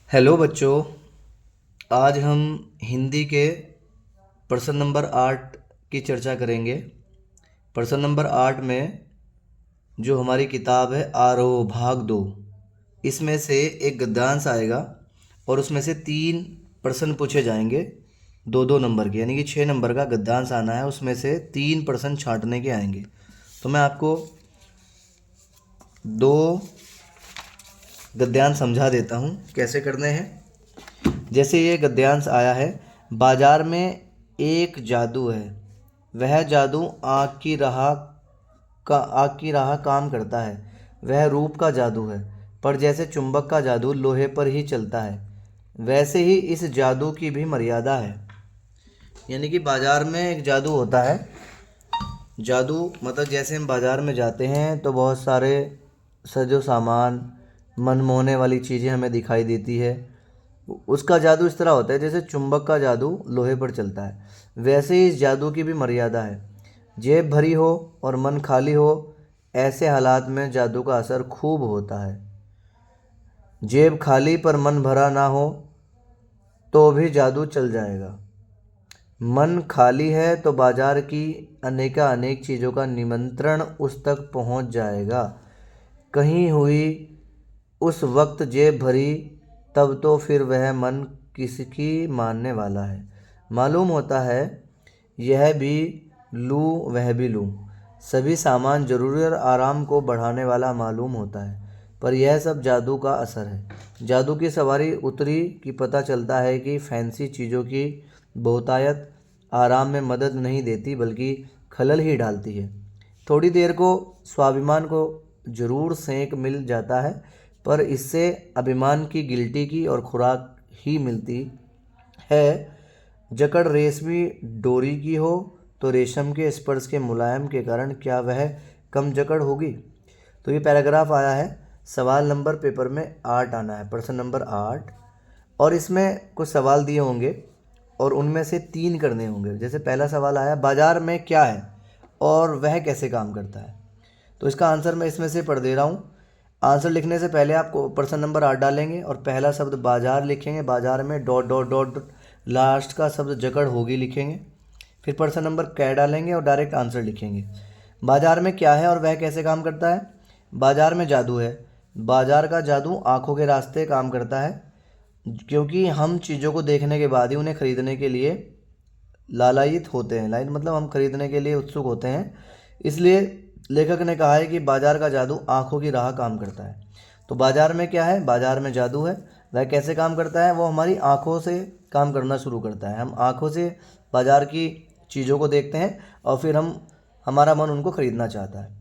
Hello बच्चों। आज हम हिंदी के प्रश्न नंबर 8 की चर्चा करेंगे। प्रश्न नंबर 8 में जो हमारी किताब है आरोह भाग 2, इसमें से एक गद्यांश आएगा और उसमें से 3 प्रश्न पूछे जाएंगे, 2-2 नंबर के, यानी कि 6 नंबर का गद्यांश आना है। उसमें से 3 प्रश्न छांटने के आएंगे। तो मैं आपको 2 गद्यांश समझा देता हूँ कैसे करने हैं। जैसे ये गद्यांश आया है, बाजार में एक जादू है, वह जादू आग की राह काम करता है। वह रूप का जादू है, पर जैसे चुंबक का जादू लोहे पर ही चलता है, वैसे ही इस जादू की भी मर्यादा है। यानी कि बाजार में एक जादू होता है। जादू मतलब जैसे हम बाज़ार में जाते हैं तो बहुत सारे सजो सामान, मनमोहने वाली चीज़ें हमें दिखाई देती है। उसका जादू इस तरह होता है जैसे चुंबक का जादू लोहे पर चलता है, वैसे ही इस जादू की भी मर्यादा है। जेब भरी हो और मन खाली हो, ऐसे हालात में जादू का असर खूब होता है। जेब खाली पर मन भरा ना हो तो भी जादू चल जाएगा। मन खाली है तो बाजार की अनेक चीज़ों का निमंत्रण उस तक पहुंच जाएगा। कहीं हुई उस वक्त जेब भरी, तब तो फिर वह मन किसकी मानने वाला है। मालूम होता है यह भी लूँ वह भी लूँ, सभी सामान जरूरी और आराम को बढ़ाने वाला मालूम होता है, पर यह सब जादू का असर है। जादू की सवारी उतरी कि पता चलता है कि फैंसी चीज़ों की बहुतायत आराम में मदद नहीं देती बल्कि खलल ही डालती है। थोड़ी देर को स्वाभिमान को जरूर सेंक मिल जाता है, पर इससे अभिमान की गिल्टी की और खुराक ही मिलती है। जकड़ रेशमी डोरी की हो तो रेशम के स्पर्श के मुलायम के कारण क्या वह कम जकड़ होगी। तो ये पैराग्राफ आया है, सवाल नंबर पेपर में 8 आना है, प्रश्न नंबर 8। और इसमें कुछ सवाल दिए होंगे और उनमें से 3 करने होंगे। जैसे पहला सवाल आया, बाजार में क्या है और वह कैसे काम करता है। तो इसका आंसर मैं इसमें से पढ़ दे रहा हूँ। आंसर लिखने से पहले आपको प्रश्न नंबर 8 डालेंगे और पहला शब्द बाजार लिखेंगे, बाजार में डॉट डॉट डॉट लास्ट का शब्द जकड़ होगी लिखेंगे। फिर प्रश्न नंबर कै डालेंगे और डायरेक्ट आंसर लिखेंगे। बाजार में क्या है और वह कैसे काम करता है। बाजार में जादू है। बाजार का जादू आंखों के रास्ते काम करता है, क्योंकि हम चीज़ों को देखने के बाद ही उन्हें खरीदने के लिए लालायित होते हैं। लाइन मतलब हम खरीदने के लिए उत्सुक होते हैं। इसलिए लेखक ने कहा है कि बाजार का जादू आंखों की राह काम करता है। तो बाजार में क्या है, बाजार में जादू है। वह कैसे काम करता है, वो हमारी आंखों से काम करना शुरू करता है। हम आंखों से बाजार की चीज़ों को देखते हैं और फिर हमारा मन उनको खरीदना चाहता है।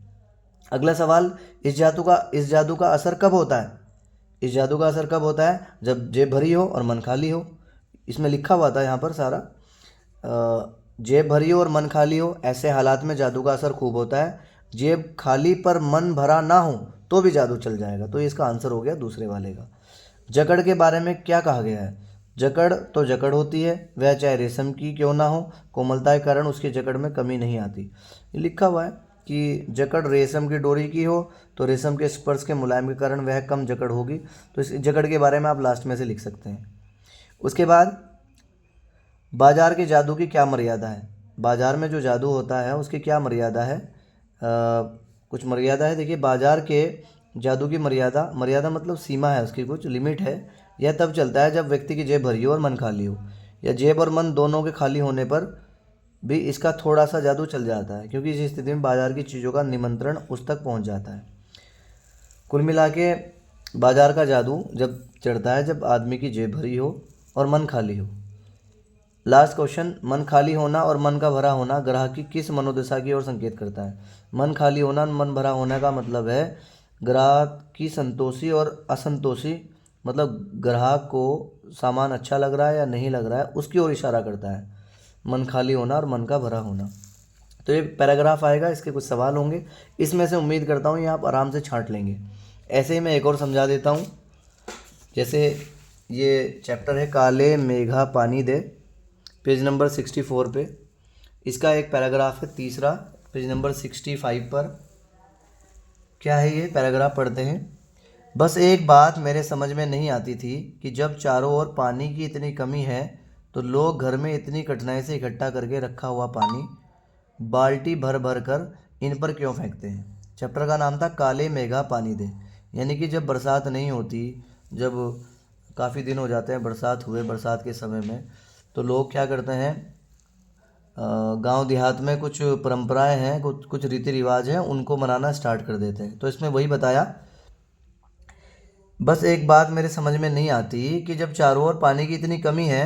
अगला सवाल, इस जादू का असर कब होता है। इस जादू का असर कब होता है, जब जेब भरी हो और मन खाली हो। इसमें लिखा हुआ था यहाँ पर सारा, जेब भरी हो और मन खाली हो, ऐसे हालात में जादू का असर खूब होता है। जेब खाली पर मन भरा ना हो तो भी जादू चल जाएगा। तो इसका आंसर हो गया दूसरे वाले का। जकड़ के बारे में क्या कहा गया है। जकड़ तो जकड़ होती है, वह चाहे रेशम की क्यों ना हो, कोमलता के कारण उसकी जकड़ में कमी नहीं आती। ये लिखा हुआ है कि जकड़ रेशम की डोरी की हो तो रेशम के स्पर्श के मुलायम के कारण वह कम जकड़ होगी। तो इस जकड़ के बारे में आप लास्ट में से लिख सकते हैं। उसके बाद बाजार के जादू की क्या मर्यादा है। बाजार में जो जादू होता है उसकी क्या मर्यादा है। कुछ मर्यादा है। देखिए, बाजार के जादू की मर्यादा, मर्यादा मतलब सीमा है, उसकी कुछ लिमिट है। यह तब चलता है जब व्यक्ति की जेब भरी हो और मन खाली हो, या जेब और मन दोनों के खाली होने पर भी इसका थोड़ा सा जादू चल जाता है, क्योंकि इस स्थिति में बाजार की चीज़ों का निमंत्रण उस तक पहुंच जाता है। कुल मिला के बाजार का जादू जब चढ़ता है जब आदमी की जेब भरी हो और मन खाली हो। लास्ट क्वेश्चन, मन खाली होना और मन का भरा होना ग्राहक की किस मनोदशा की ओर संकेत करता है। मन खाली होना, मन भरा होने का मतलब है ग्राहक की संतोषी और असंतोषी, मतलब ग्राहक को सामान अच्छा लग रहा है या नहीं लग रहा है, उसकी ओर इशारा करता है मन खाली होना और मन का भरा होना। तो ये पैराग्राफ आएगा, इसके कुछ सवाल होंगे। इसमें से उम्मीद करता हूँ ये आप आराम से छांट लेंगे। ऐसे ही मैं एक और समझा देता हूँ। जैसे ये चैप्टर है काले मेघा पानी दे, पेज नंबर 64 पे। इसका एक पैराग्राफ है तीसरा, पेज नंबर 65 पर। क्या है ये पैराग्राफ, पढ़ते हैं। बस एक बात मेरे समझ में नहीं आती थी कि जब चारों ओर पानी की इतनी कमी है तो लोग घर में इतनी कठिनाई से इकट्ठा करके रखा हुआ पानी बाल्टी भर भर कर इन पर क्यों फेंकते हैं। चैप्टर का नाम था काले मेघा पानी दे। यानी कि जब बरसात नहीं होती, जब काफ़ी दिन हो जाते हैं बरसात हुए, बरसात के समय में तो लोग क्या करते हैं, गांव देहात में कुछ परंपराएं हैं, कुछ कुछ रीति रिवाज हैं, उनको मनाना स्टार्ट कर देते हैं। तो इसमें वही बताया, बस एक बात मेरे समझ में नहीं आती कि जब चारों ओर पानी की इतनी कमी है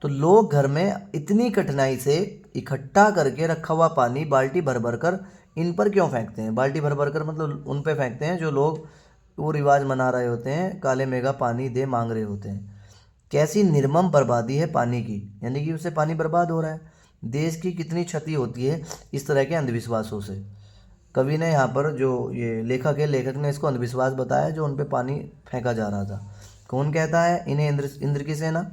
तो लोग घर में इतनी कठिनाई से इकट्ठा करके रखा हुआ पानी बाल्टी भर भर कर इन पर क्यों फेंकते हैं। बाल्टी भर भर कर मतलब उन पे फेंकते हैं जो लोग वो रिवाज मना रहे होते हैं, काले मेघा पानी दे मांग रहे होते हैं। कैसी निर्मम बर्बादी है पानी की, यानी कि उससे पानी बर्बाद हो रहा है। देश की कितनी क्षति होती है इस तरह के अंधविश्वासों से। कवि ने यहाँ पर जो ये लेखक है, लेखक ने इसको अंधविश्वास बताया जो उन पे पानी फेंका जा रहा था। कौन कहता है इन्हें? इंद्र की सेना।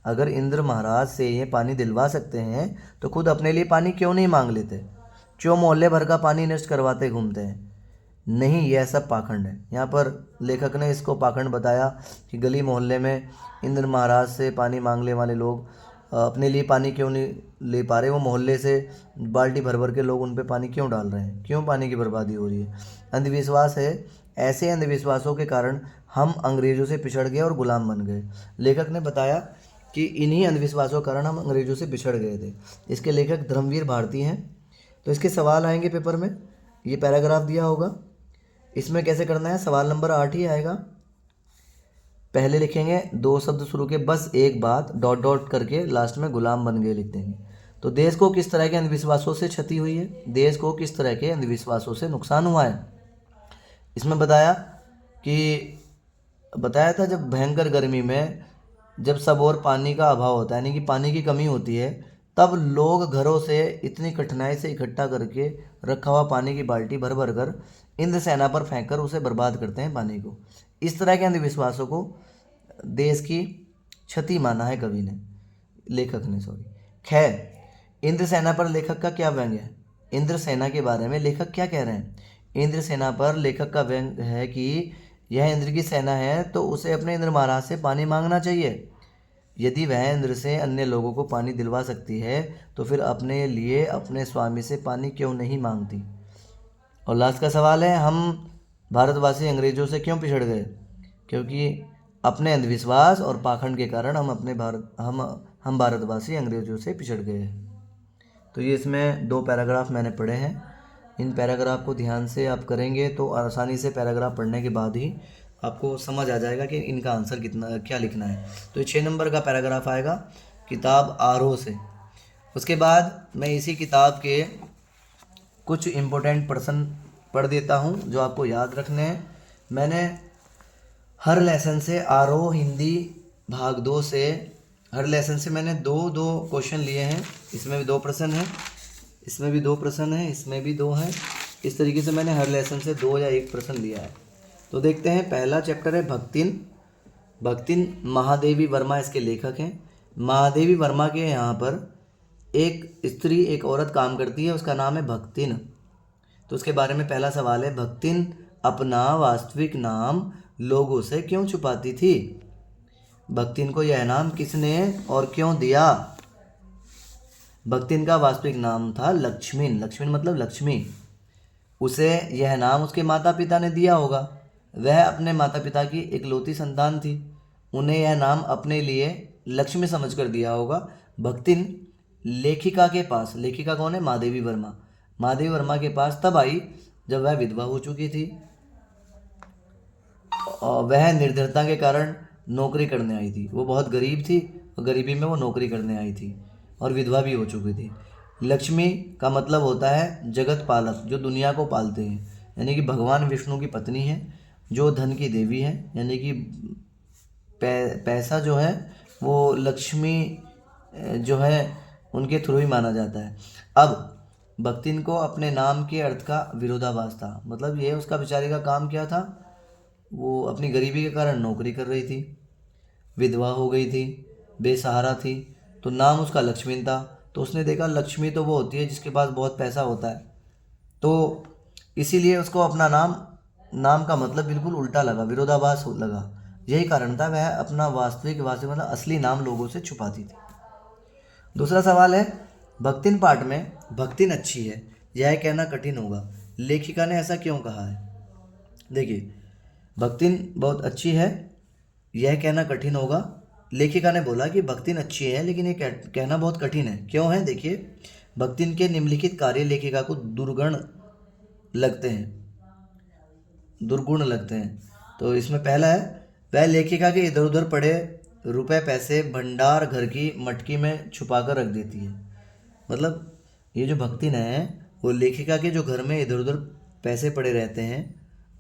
अगर इंद्र महाराज से ये पानी दिलवा सकते हैं तो खुद अपने लिए पानी क्यों नहीं मांग लेते, क्यों मोहल्ले भर का पानी नष्ट करवाते घूमते हैं। नहीं, यह सब पाखंड है। यहाँ पर लेखक ने इसको पाखंड बताया कि गली मोहल्ले में इंद्र महाराज से पानी मांगने वाले लोग अपने लिए पानी क्यों नहीं ले पा रहे, वो मोहल्ले से बाल्टी भर भर के लोग उन पे पानी क्यों डाल रहे हैं, क्यों पानी की बर्बादी हो रही है। अंधविश्वास है। ऐसे अंधविश्वासों के कारण हम अंग्रेज़ों से पिछड़ गए और गुलाम बन गए। लेखक ने बताया कि इन्हीं अंधविश्वासों के कारण हम अंग्रेज़ों से बिछड़ गए थे। इसके लेखक धर्मवीर भारती हैं। तो इसके सवाल आएंगे पेपर में, ये पैराग्राफ दिया होगा, इसमें कैसे करना है, सवाल नंबर 8 ही आएगा। पहले लिखेंगे 2 शब्द शुरू के, बस एक बात डॉट डॉट करके लास्ट में गुलाम बन गए लिख देंगे। तो देश को किस तरह के अंधविश्वासों से क्षति हुई है, देश को किस तरह के अंधविश्वासों से नुकसान हुआ है। इसमें बताया था जब भयंकर गर्मी में जब सब और पानी का अभाव होता है, यानी कि पानी की कमी होती है, तब लोग घरों से इतनी कठिनाई से इकट्ठा करके रखा हुआ पानी की बाल्टी भर भर कर इंद्र सेना पर फेंक कर उसे बर्बाद करते हैं पानी को। इस तरह के अंधविश्वासों को देश की क्षति माना है कवि ने, लेखक ने, सॉरी। खैर, इंद्र सेना पर लेखक का क्या व्यंग्य है, इंद्र सेना के बारे में लेखक क्या कह रहे हैं। इंद्र सेना पर लेखक का व्यंग्य है कि यह इंद्र की सेना है तो उसे अपने इंद्र महाराज से पानी मांगना चाहिए। यदि वह इंद्र से अन्य लोगों को पानी दिलवा सकती है तो फिर अपने लिए अपने स्वामी से पानी क्यों नहीं मांगती। और लास्ट का सवाल है, हम भारतवासी अंग्रेज़ों से क्यों पिछड़ गए, क्योंकि अपने अंधविश्वास और पाखंड के कारण हम भारतवासी अंग्रेज़ों से पिछड़ गए हैं। तो ये इसमें 2 पैराग्राफ मैंने पढ़े हैं। इन पैराग्राफ को ध्यान से आप करेंगे तो आसानी से पैराग्राफ पढ़ने के बाद ही आपको समझ आ जाएगा कि इनका आंसर क्या लिखना है। तो 6 नंबर का पैराग्राफ आएगा किताब आरोह से। उसके बाद मैं इसी किताब के कुछ इम्पोर्टेंट प्रश्न पढ़ देता हूँ जो आपको याद रखने हैं। मैंने हर लेसन से आरोह हिंदी भाग 2 से हर लेसन से मैंने 2-2 क्वेश्चन लिए हैं। इसमें भी 2 प्रश्न हैं, इसमें भी 2 प्रश्न हैं, इसमें भी 2 हैं। इस तरीके से मैंने हर लेसन से 2 या 1 प्रश्न लिया है। तो देखते हैं, पहला चैप्टर है भक्तिन महादेवी वर्मा इसके लेखक हैं। महादेवी वर्मा के यहाँ पर एक स्त्री, एक औरत काम करती है, उसका नाम है भक्तिन। तो उसके बारे में पहला सवाल है, भक्तिन अपना वास्तविक नाम लोगों से क्यों छुपाती थी। भक्तिन को यह नाम किसने और क्यों दिया। भक्तिन का वास्तविक नाम था लक्ष्मीन। लक्ष्मीन मतलब लक्ष्मी। उसे यह नाम उसके माता पिता ने दिया होगा। वह अपने माता पिता की इकलौती संतान थी, उन्हें यह नाम अपने लिए लक्ष्मी समझकर दिया होगा। भक्तिन लेखिका के पास, लेखिका कौन है, महादेवी वर्मा, महादेवी वर्मा के पास तब आई जब वह विधवा हो चुकी थी और वह निर्धनता के कारण नौकरी करने आई थी। वो बहुत गरीब थी और गरीबी में वो नौकरी करने आई थी और विधवा भी हो चुकी थी। लक्ष्मी का मतलब होता है जगत पालक, जो दुनिया को पालते हैं, यानी कि भगवान विष्णु की पत्नी है, जो धन की देवी है, यानी कि पैसा जो है वो लक्ष्मी जो है उनके थ्रू ही माना जाता है। अब भक्तिन को अपने नाम के अर्थ का विरोधाभास था, मतलब ये उसका बेचारी का काम क्या था, वो अपनी गरीबी के कारण नौकरी कर रही थी, विधवा हो गई थी, बेसहारा थी, तो नाम उसका लक्ष्मी था। तो उसने देखा लक्ष्मी तो वो होती है जिसके पास बहुत पैसा होता है, तो इसीलिए उसको अपना नाम नाम का मतलब बिल्कुल उल्टा लगा, विरोधाभास लगा। यही कारण था वह अपना वास्तविक मतलब असली नाम लोगों से छुपाती थी। दूसरा सवाल है, भक्तिन पाठ में भक्तिन अच्छी है यह कहना कठिन होगा, लेखिका ने ऐसा क्यों कहा है? देखिए, भक्तिन बहुत अच्छी है यह कहना कठिन होगा, लेखिका ने बोला कि भक्तिन अच्छी है लेकिन ये कहना बहुत कठिन है। क्यों है? देखिए, भक्तिन के निम्नलिखित कार्य लेखिका को दुर्गुण लगते हैं, दुर्गुण लगते हैं। तो इसमें पहला है, वह लेखिका के इधर उधर पड़े रुपए पैसे भंडार घर की मटकी में छुपा कर रख देती है। मतलब ये जो भक्तिन है वो लेखिका के जो घर में इधर उधर पैसे पड़े रहते हैं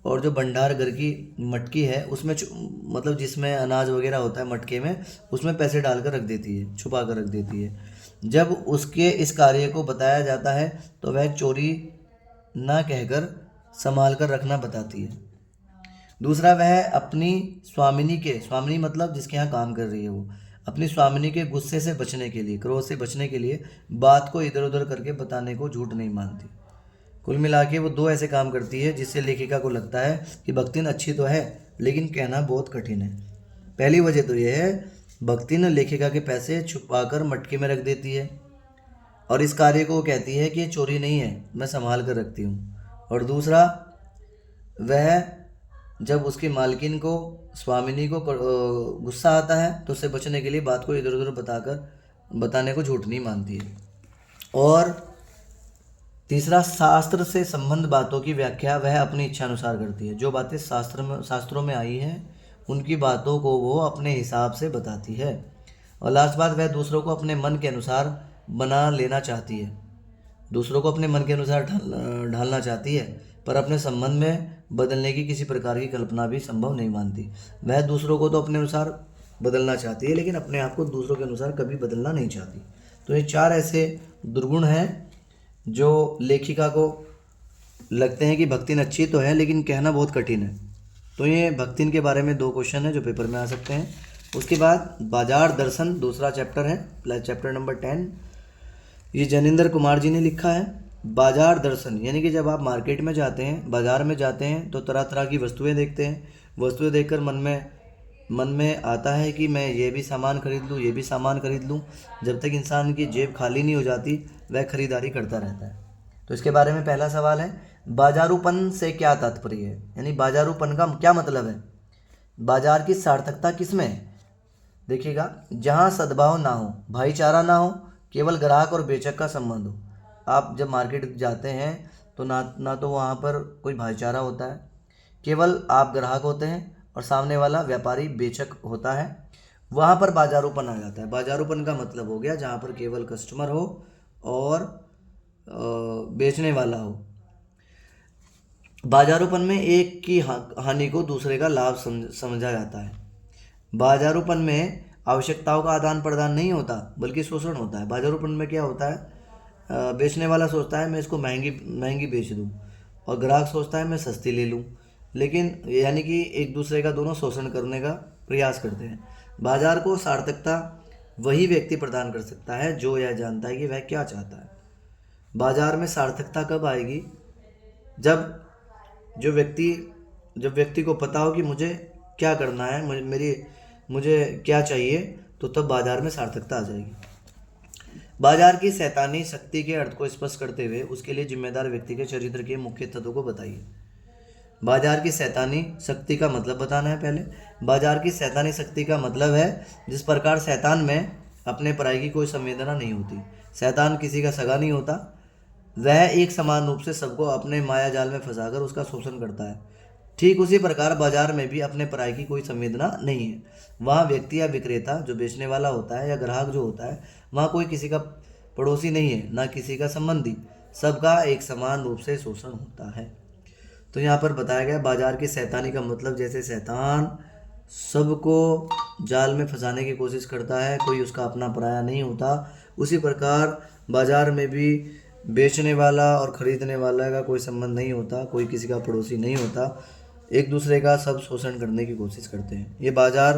और जो भंडार घर की मटकी है उसमें मतलब जिसमें अनाज वगैरह होता है मटके में, उसमें पैसे डालकर रख देती है, छुपा कर रख देती है। जब उसके इस कार्य को बताया जाता है तो वह चोरी ना कहकर संभाल कर रखना बताती है। दूसरा, वह अपनी स्वामिनी के, स्वामिनी मतलब जिसके यहाँ काम कर रही है वो, अपनी स्वामिनी के गुस्से से बचने के लिए, क्रोध से बचने के लिए बात को इधर उधर करके बताने को झूठ नहीं मानती। कुल मिला के वो दो ऐसे काम करती है जिससे लेखिका को लगता है कि भक्तिन अच्छी तो है लेकिन कहना बहुत कठिन है। पहली वजह तो यह है, भक्तिन लेखिका के पैसे छुपाकर मटके में रख देती है और इस कार्य को वो कहती है कि ये चोरी नहीं है, मैं संभाल कर रखती हूँ। और दूसरा, वह जब उसकी मालकिन को, स्वामिनी को गुस्सा आता है तो उससे बचने के लिए बात को इधर उधर बताने को झूठ नहीं मानती है। और तीसरा, शास्त्र से संबंध बातों की व्याख्या वह अपनी इच्छा अनुसार करती है। जो बातें शास्त्रों में आई हैं उनकी बातों को वो अपने हिसाब से बताती है। और लास्ट बात, वह दूसरों को अपने मन के अनुसार बना लेना चाहती है, दूसरों को अपने मन के अनुसार ढालना चाहती है, पर अपने संबंध में बदलने की किसी प्रकार की कल्पना भी संभव नहीं मानती। वह दूसरों को तो अपने अनुसार बदलना चाहती है लेकिन अपने आप को दूसरों के अनुसार कभी बदलना नहीं चाहती। तो ये चार ऐसे दुर्गुण हैं जो लेखिका को लगते हैं कि भक्तिन अच्छी तो है लेकिन कहना बहुत कठिन है। तो ये भक्तिन के बारे में दो क्वेश्चन है जो पेपर में आ सकते हैं। उसके बाद बाजार दर्शन दूसरा चैप्टर है, चैप्टर नंबर 10। ये जैनेंद्र कुमार जी ने लिखा है। बाजार दर्शन यानी कि जब आप मार्केट में जाते हैं, बाज़ार में जाते हैं तो तरह तरह की वस्तुएं देखते हैं। वस्तुएं देखकर मन में आता है कि मैं ये भी सामान खरीद लूँ, ये भी सामान खरीद लूँ। जब तक इंसान की जेब खाली नहीं हो जाती वह खरीदारी करता रहता है। तो इसके बारे में पहला सवाल है, बाजारूपन से क्या तात्पर्य है? यानी बाजारूपन का क्या मतलब है? बाजार की सार्थकता किस में है? देखिएगा, जहाँ सद्भाव ना हो, भाईचारा ना हो, केवल ग्राहक और बेचक का संबंध हो। आप जब मार्केट जाते हैं तो ना तो वहाँ पर कोई भाईचारा होता है, केवल आप ग्राहक होते हैं और सामने वाला व्यापारी बेचक होता है, वहाँ पर बाजारूपन आ जाता है। बाजारूपन का मतलब हो गया जहाँ पर केवल कस्टमर हो और बेचने वाला हो। बाजारूपन में एक की हानि को दूसरे का लाभ समझा जाता है। बाजारूपन में आवश्यकताओं का आदान प्रदान नहीं होता बल्कि शोषण होता है। बाजारूपन में क्या होता है, बेचने वाला सोचता है मैं इसको महंगी बेच दूं और ग्राहक सोचता है मैं सस्ती ले लूं, लेकिन यानी कि एक दूसरे का दोनों शोषण करने का प्रयास करते हैं। बाजार को सार्थकता वही व्यक्ति प्रदान कर सकता है जो यह जानता है कि वह क्या चाहता है। बाजार में सार्थकता कब आएगी? जब व्यक्ति को पता हो कि मुझे क्या करना है, मुझे क्या चाहिए, तो तब बाजार में सार्थकता आ जाएगी। बाजार की शैतानी शक्ति के अर्थ को स्पष्ट करते हुए उसके लिए जिम्मेदार व्यक्ति के चरित्र के मुख्य तत्वों को बताइए। बाजार की शैतानी शक्ति का मतलब बताना है। पहले, बाजार की शैतानी शक्ति का मतलब है जिस प्रकार शैतान में अपने पराई की कोई संवेदना नहीं होती, शैतान किसी का सगा नहीं होता, वह एक समान रूप से सबको अपने माया जाल में फंसाकर उसका शोषण करता है। ठीक उसी प्रकार बाजार में भी अपने पराई की कोई संवेदना नहीं है। वहाँ व्यक्ति या विक्रेता जो बेचने वाला होता है या ग्राहक जो होता है, वहाँ कोई किसी का पड़ोसी नहीं है, ना किसी का संबंधी, सबका एक समान रूप से शोषण होता है। तो यहाँ पर बताया गया बाजार की शैतानी का मतलब जैसे शैतान सबको जाल में फंसाने की कोशिश करता है, कोई उसका अपना पराया नहीं होता, उसी प्रकार बाजार में भी बेचने वाला और ख़रीदने वाला का कोई संबंध नहीं होता, कोई किसी का पड़ोसी नहीं होता, एक दूसरे का सब शोषण करने की कोशिश करते हैं। ये बाजार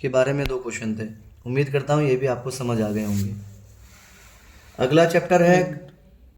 के बारे में 2 क्वेश्चन थे। उम्मीद करता हूँ ये भी आपको समझ आ गए होंगे। अगला चैप्टर है